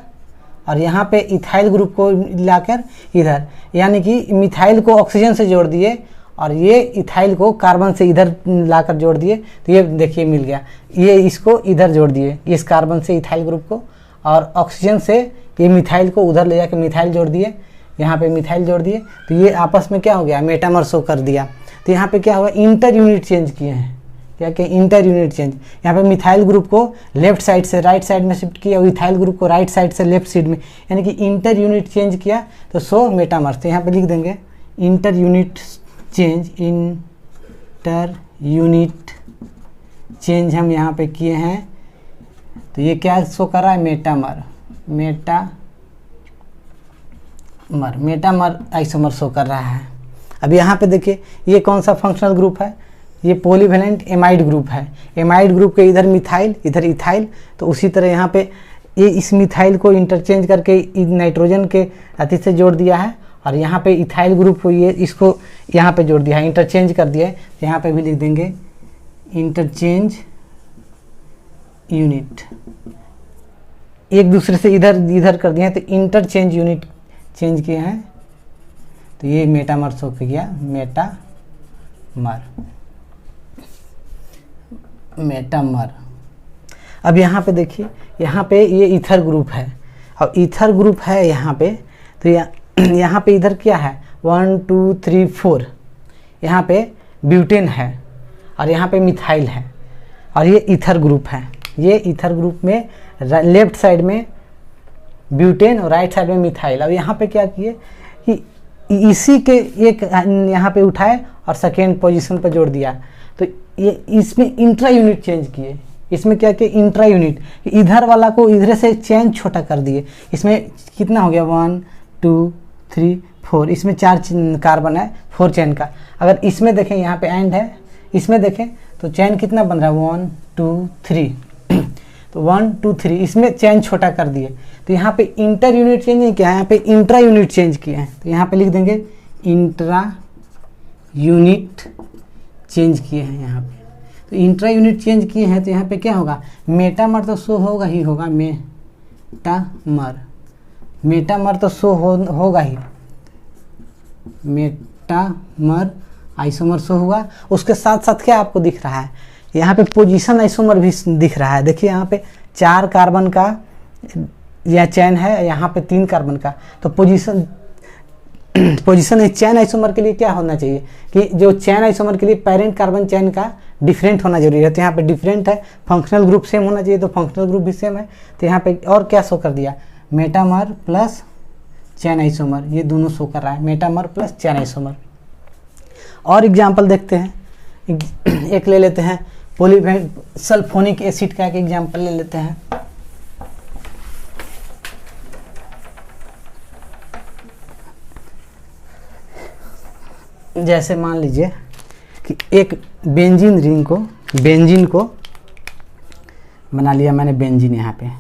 और यहाँ पे इथाइल ग्रुप को लाकर इधर, यानी कि मिथाइल को ऑक्सीजन से जोड़ दिए और ये इथाइल को कार्बन से इधर लाकर जोड़ दिए। तो ये देखिए मिल गया, ये इसको इधर जोड़ दिए, इस कार्बन से इथाइल ग्रुप को, और ऑक्सीजन से ये मिथाइल को उधर ले जाकर मिथाइल जोड़ दिए, यहाँ पे मिथाइल जोड़ दिए। तो ये आपस में क्या हो गया, मेटामर शो कर दिया। तो यहाँ पे क्या हुआ, इंटर यूनिट चेंज किए हैं, क्या कि इंटर यूनिट चेंज। यहाँ पे मिथाइल ग्रुप को लेफ्ट साइड से राइट साइड में शिफ्ट किया और इथाइल ग्रुप को राइट साइड से लेफ्ट साइड में, यानी कि इंटर यूनिट चेंज किया तो शो मेटामर्स। तो यहाँ पे लिख देंगे inter unit change, inter unit change हम यहाँ पे किए हैं। तो ये क्या शो कर रहा है, मेटामर, मेटामर आइसोमर शो कर रहा है। अब यहाँ पे देखिए ये कौन सा फंक्शनल ग्रुप है, ये पॉलीवैलेंट एमाइड ग्रुप है। एमाइड ग्रुप के इधर मिथाइल इधर इथाइल, तो उसी तरह यहाँ पे ये इस मिथाइल को इंटरचेंज करके नाइट्रोजन के अति से जोड़ दिया है, और यहाँ पे इथाइल ग्रुप को ये इसको यहाँ पे जोड़ दिया है, इंटरचेंज कर दिया है। तो यहाँ पे भी लिख देंगे इंटरचेंज यूनिट, एक दूसरे से इधर कर दिए हैं, तो इंटरचेंज यूनिट चेंज किए हैं। तो ये मेटामर शो किया, मेटामर। अब यहाँ पे देखिए, यहाँ पे ये ईथर ग्रुप है, और ईथर ग्रुप है यहाँ पे। तो यहाँ पे इधर क्या है, 1 2 3 4, यहाँ पे ब्यूटेन है और यहाँ पे मिथाइल है, और ये ईथर ग्रुप है। ये ईथर ग्रुप में लेफ्ट साइड में ब्यूटेन और राइट साइड में मिथाइल। अब यहाँ पे क्या किए कि इसी के एक यहाँ पे उठाए और सेकेंड पोजीशन पर जोड़ दिया। तो ये इसमें इंट्रा यूनिट चेंज किए, इसमें क्या किया, इंट्रा यूनिट, इधर वाला को इधर से चेन छोटा कर दिए। इसमें कितना हो गया, 1 2 3 4, इसमें 4 कार्बन है 4 चेन का। अगर इसमें देखें, यहाँ पे एंड है, इसमें देखें तो चेन कितना बन रहा है, 1 2 3, तो 1 2 3, इसमें चेन छोटा कर दिए। तो यहाँ पे इंटर यूनिट चेंज नहीं किया है, यहाँ पे इंट्रा यूनिट चेंज किए हैं। तो यहाँ पे लिख देंगे इंट्रा यूनिट चेंज किए हैं यहाँ पे। तो इंट्रा यूनिट चेंज किए हैं, तो यहाँ पे क्या होगा, मेटामर तो शो होगा ही होगा, मेटामर तो शो होगा ही, मेटामर आइसोमर शो हुआ। उसके साथ साथ क्या आपको दिख रहा है, यहाँ पे पोजीशन आइसोमर भी दिख रहा है। देखिए यहाँ पे 4 कार्बन का यह चैन है, यहाँ पे 3 कार्बन का। तो पोजीशन चैन आइसोमर के लिए क्या होना चाहिए कि जो चैन आइसोमर के लिए पेरेंट कार्बन चैन का डिफरेंट होना जरूरी है। तो यहाँ पे डिफरेंट है, फंक्शनल ग्रुप सेम होना चाहिए, तो फंक्शनल ग्रुप भी सेम है। तो यहाँ पे और क्या शो कर दिया, मेटामर प्लस चैन आइसोमर, ये दोनों शो कर रहा है, मेटामर प्लस चैन आइसोमर। और एग्जाम्पल देखते हैं, एक ले लेते हैं पॉलीवैलेंट सल्फोनिक एसिड का एक एग्जाम्पल ले लेते हैं। जैसे मान लीजिए कि एक बेंजीन को बना लिया मैंने, बेंजीन यहाँ पे,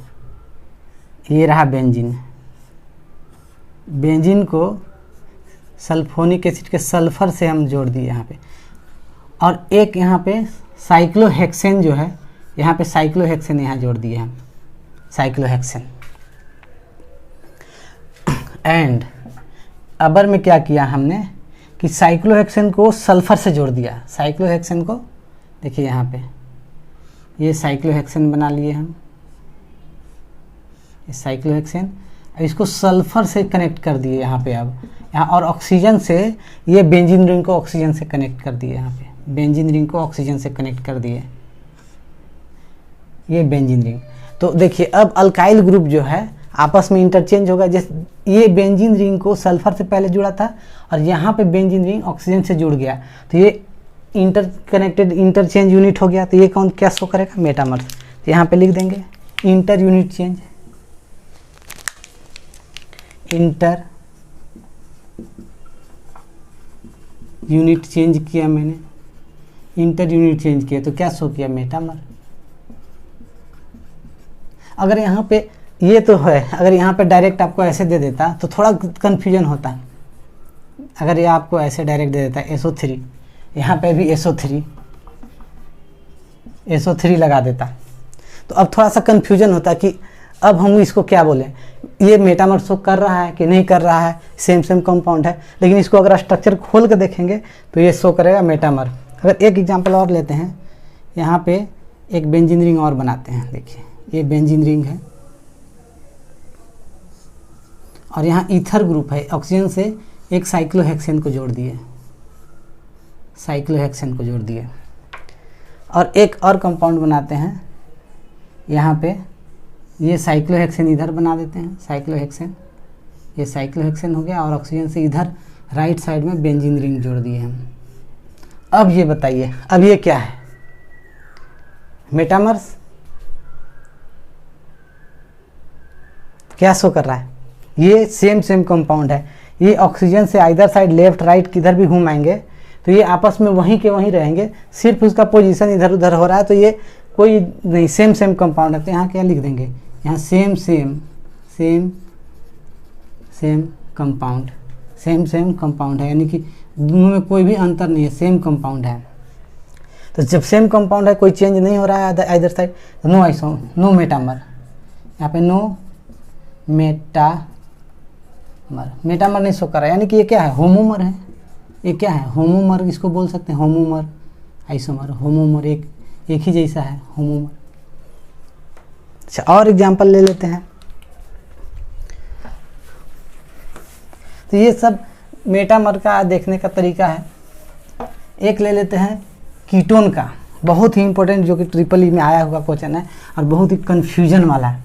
ये रहा बेंजीन को सल्फोनिक एसिड के सल्फर से हम जोड़ दिए यहाँ पे, और एक यहाँ पे साइक्लोहेक्सेन जो है, यहाँ पे साइक्लोहेक्सेन यहाँ जोड़ दिए हम, साइक्लोहेक्सेन। एंड अबर में क्या किया हमने कि साइक्लोहेक्सेन को सल्फर से जोड़ दिया। साइक्लोहेक्सेन को देखिए यहाँ पे, ये साइक्लोहेक्सेन बना लिए हम, ये साइक्लोहेक्सेन, इसको सल्फर से कनेक्ट कर दिए यहाँ पे। अब यहाँ और ऑक्सीजन से ये बेंजीन रिंग को ऑक्सीजन से कनेक्ट कर दिए, यहाँ पे बेंजीन रिंग को ऑक्सीजन से कनेक्ट कर दिए, ये बेंजीन रिंग। तो देखिए अब अल्काइल ग्रुप जो है आपस में इंटरचेंज होगा। जैसे ये बेंजीन रिंग को सल्फर से पहले जुड़ा था और यहाँ पे बेंजीन रिंग ऑक्सीजन से जुड़ गया, तो ये इंटरकनेक्टेड इंटरचेंज यूनिट हो गया। तो ये कौन क्या शो करेगा? मेटामर्स। तो यहाँ पे लिख देंगे inter unit change, inter unit change किया मैंने, इंटर यूनिट चेंज किया तो क्या शो किया? मेटामर। अगर यहाँ पे ये तो है, अगर यहाँ पे डायरेक्ट आपको ऐसे दे देता तो थोड़ा कन्फ्यूजन होता। अगर ये आपको ऐसे डायरेक्ट दे देता SO3, यहाँ पे भी SO3 लगा देता तो अब थोड़ा सा कन्फ्यूजन होता कि अब हम इसको क्या बोलें, ये मेटामर शो कर रहा है कि नहीं कर रहा है, सेम कंपाउंड है। लेकिन इसको अगर स्ट्रक्चर खोल कर देखेंगे तो ये शो करेगा मेटामर। अगर एक एग्जांपल और लेते हैं, यहाँ पे एक बेंजीन रिंग और बनाते हैं। देखिए ये बेंजीन रिंग है और यहाँ ईथर ग्रुप है, ऑक्सीजन से एक साइक्लोहेक्सेन को जोड़ दिए, और एक और कंपाउंड बनाते हैं। यहाँ पे ये साइक्लोहेक्सेन इधर बना देते हैं, ये साइक्लोहेक्सेन हो गया और ऑक्सीजन से इधर राइट साइड में बेंजीन रिंग जोड़ दिए हम। अब ये बताइए, अब ये क्या है? मेटामर्स। क्या शो कर रहा है? ये सेम कंपाउंड है। ये ऑक्सीजन से इधर साइड लेफ्ट राइट किधर भी घुमाएंगे तो ये आपस में वहीं के वहीं रहेंगे, सिर्फ उसका पोजीशन इधर उधर हो रहा है। तो ये कोई नहीं, सेम कंपाउंड है। तो यहाँ क्या लिख देंगे? यहाँ सेम कंपाउंड है, यानी कि दोनों में कोई भी अंतर नहीं है, सेम कंपाउंड है। तो जब सेम कंपाउंड है, कोई चेंज नहीं हो रहा है इधर साइड, तो नो मेटामर। यहाँ पे नो मेटामर नहीं शो कर रहा है, यानी कि ये क्या है? होमोमर है। ये क्या है? होमोमर इसको बोल सकते हैं, होमोमर आइसोमर। होमोमर एक ही जैसा है, होमोमर। अच्छा और एग्जांपल ले लेते हैं। तो ये सब मेटामर का देखने का तरीका है। एक ले लेते हैं कीटोन का, बहुत ही इंपॉर्टेंट, जो कि ट्रिपल ई में आया हुआ क्वेश्चन है और बहुत ही कन्फ्यूजन वाला है,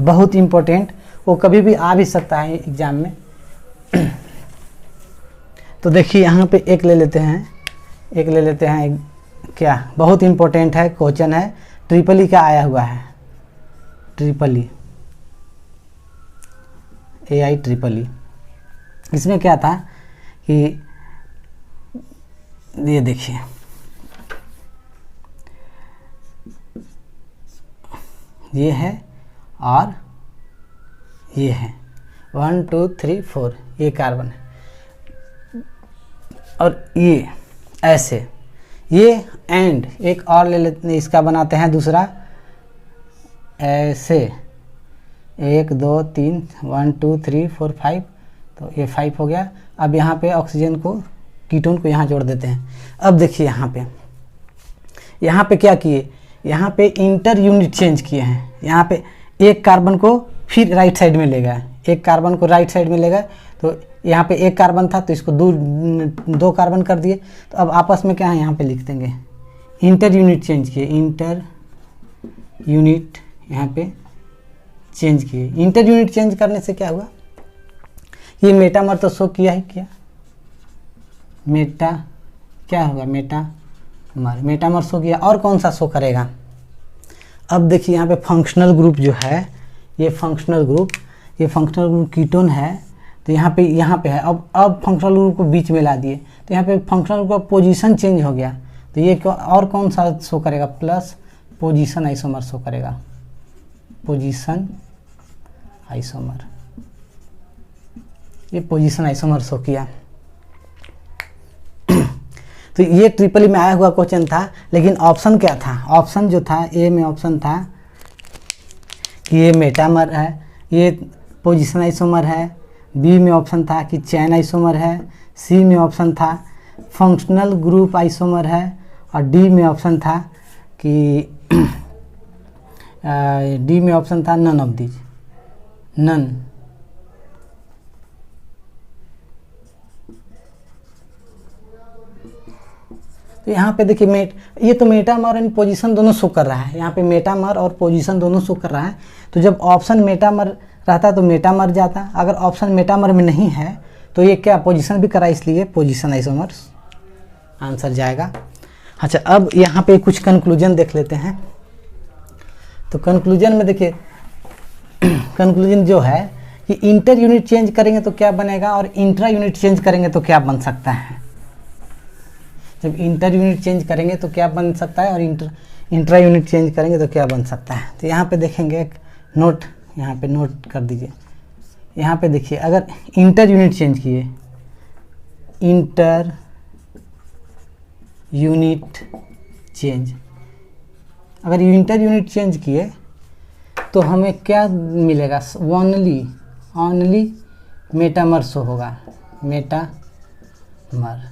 बहुत इंपॉर्टेंट, वो कभी भी आ भी सकता है एग्जाम में। तो देखिए यहाँ पे एक ले लेते हैं, क्या बहुत इंपॉर्टेंट है क्वेश्चन है, ट्रिपल ई का आया हुआ है, triple E AI triple E. इसमें क्या था कि ये देखिए, ये है और ये है 1 2 3 4, ये कार्बन है और ये ऐसे, ये एंड एक और ले लेते हैं, इसका बनाते हैं दूसरा ऐसे 1 2 3 1 2 3 4 5, तो ये 5 हो गया। अब यहाँ पे ऑक्सीजन को, कीटोन को यहाँ जोड़ देते हैं। अब देखिए यहाँ पे क्या किए? यहाँ पे इंटर यूनिट चेंज किए हैं। यहाँ पे एक कार्बन को फिर राइट साइड में ले गए, एक कार्बन को राइट साइड में ले गए, तो यहाँ पे एक कार्बन था तो इसको दो कार्बन कर दिए। तो अब आपस में क्या है? यहाँ पे लिख देंगे इंटर यूनिट चेंज किए, इंटर यूनिट यहाँ पे चेंज किए। इंटर यूनिट चेंज करने से क्या हुआ? ये मेटामर तो शो किया ही किया, क्या होगा? मेटामर शो किया। और कौन सा शो करेगा? अब देखिए यहाँ पे फंक्शनल ग्रुप जो है, ये फंक्शनल ग्रुप कीटोन है, तो यहाँ पे है। अब फंक्शनल ग्रुप को बीच में ला दिए, तो यहाँ पे फंक्शनल ग्रुप का पोजीशन चेंज हो गया, तो ये और कौन सा शो करेगा? प्लस पोजीशन आइसोमर शो करेगा, पोजीशन आइसोमर। ये पोजीशन आइसोमर शो किया। तो ये ट्रिपल ई में आया हुआ क्वेश्चन था, लेकिन ऑप्शन क्या था? ऑप्शन जो था, ए में ऑप्शन था कि ये मेटामर है, ये पोजीशन आइसोमर है, बी में ऑप्शन था कि चैन आइसोमर है, सी में ऑप्शन था फंक्शनल ग्रुप आइसोमर है, और डी में ऑप्शन था कि नन ऑफ दीज, नन। तो यहाँ पे देखिए ये तो मेटामर एंड पोजीशन दोनों शो कर रहा है, यहाँ पे मेटामर और पोजीशन दोनों शो कर रहा है। तो जब ऑप्शन मेटामर रहता तो मेटामर जाता, अगर ऑप्शन मेटामर में नहीं है तो ये क्या पोजीशन भी करा, इसलिए पोजीशन आइसोमर्स आंसर जाएगा। अच्छा, अब यहाँ पे कुछ कंक्लूजन देख लेते हैं। तो कंक्लूजन में देखिए कंक्लूजन जो है कि इंटर यूनिट चेंज करेंगे तो क्या बनेगा और इंट्रा यूनिट चेंज करेंगे तो क्या बन सकता है। जब इंटर यूनिट चेंज करेंगे तो क्या बन सकता है और इंट्रा यूनिट चेंज करेंगे तो क्या बन सकता है। तो यहाँ पे देखेंगे एक नोट, यहाँ पे नोट कर दीजिए। यहाँ पे देखिए अगर इंटर यूनिट चेंज किए, इंटर यूनिट चेंज, अगर इंटर यूनिट चेंज किए तो हमें क्या मिलेगा, ओनली मेटामर शो होगा, मेटामर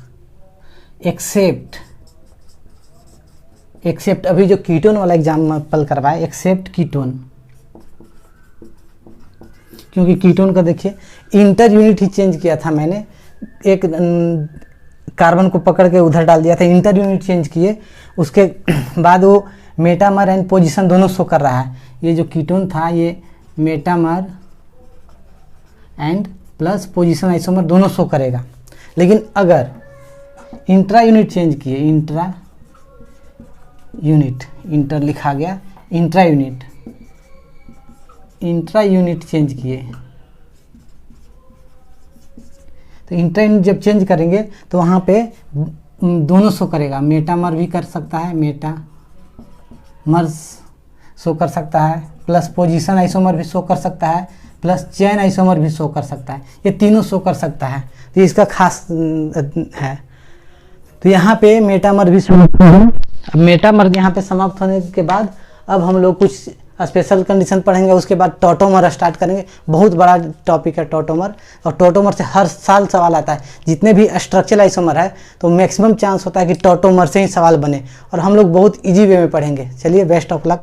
एक्सेप्ट अभी जो कीटोन वाला एग्जाम्पल करवाए, एक्सेप्ट कीटोन, क्योंकि कीटोन का देखिए इंटर यूनिट ही चेंज किया था मैंने, एक कार्बन को पकड़ के उधर डाल दिया था, इंटर यूनिट चेंज किए, उसके बाद वो मेटामर एंड पोजीशन दोनों शो कर रहा है। ये जो कीटोन था ये metamer and plus position isomer दोनों शो करेगा। लेकिन अगर इंट्रा यूनिट चेंज किए, इंट्रा यूनिट, इंटर लिखा गया, इंट्रा यूनिट चेंज किए, तो इंट्रा यूनिट जब चेंज करेंगे तो वहाँ पे दोनों शो करेगा, मेटामर भी कर सकता है, मेटामर्स शो कर सकता है, प्लस पोजीशन आइसोमर भी शो कर सकता है, प्लस चेन आइसोमर भी शो कर सकता है, ये तीनों शो कर सकता है। तो इसका खास है। तो यहाँ पे मेटामर भी समाप्त हो, अब मेटामर यहाँ पे समाप्त होने के बाद अब हम लोग कुछ स्पेशल कंडीशन पढ़ेंगे, उसके बाद टॉटोमर स्टार्ट करेंगे। बहुत बड़ा टॉपिक है टॉटोमर, और टॉटोमर से हर साल सवाल आता है। जितने भी स्ट्रक्चरल आइसोमर है तो मैक्सिमम चांस होता है कि टॉटोमर से ही सवाल बने, और हम लोग बहुत इजी वे में पढ़ेंगे। चलिए, बेस्ट ऑफ लक।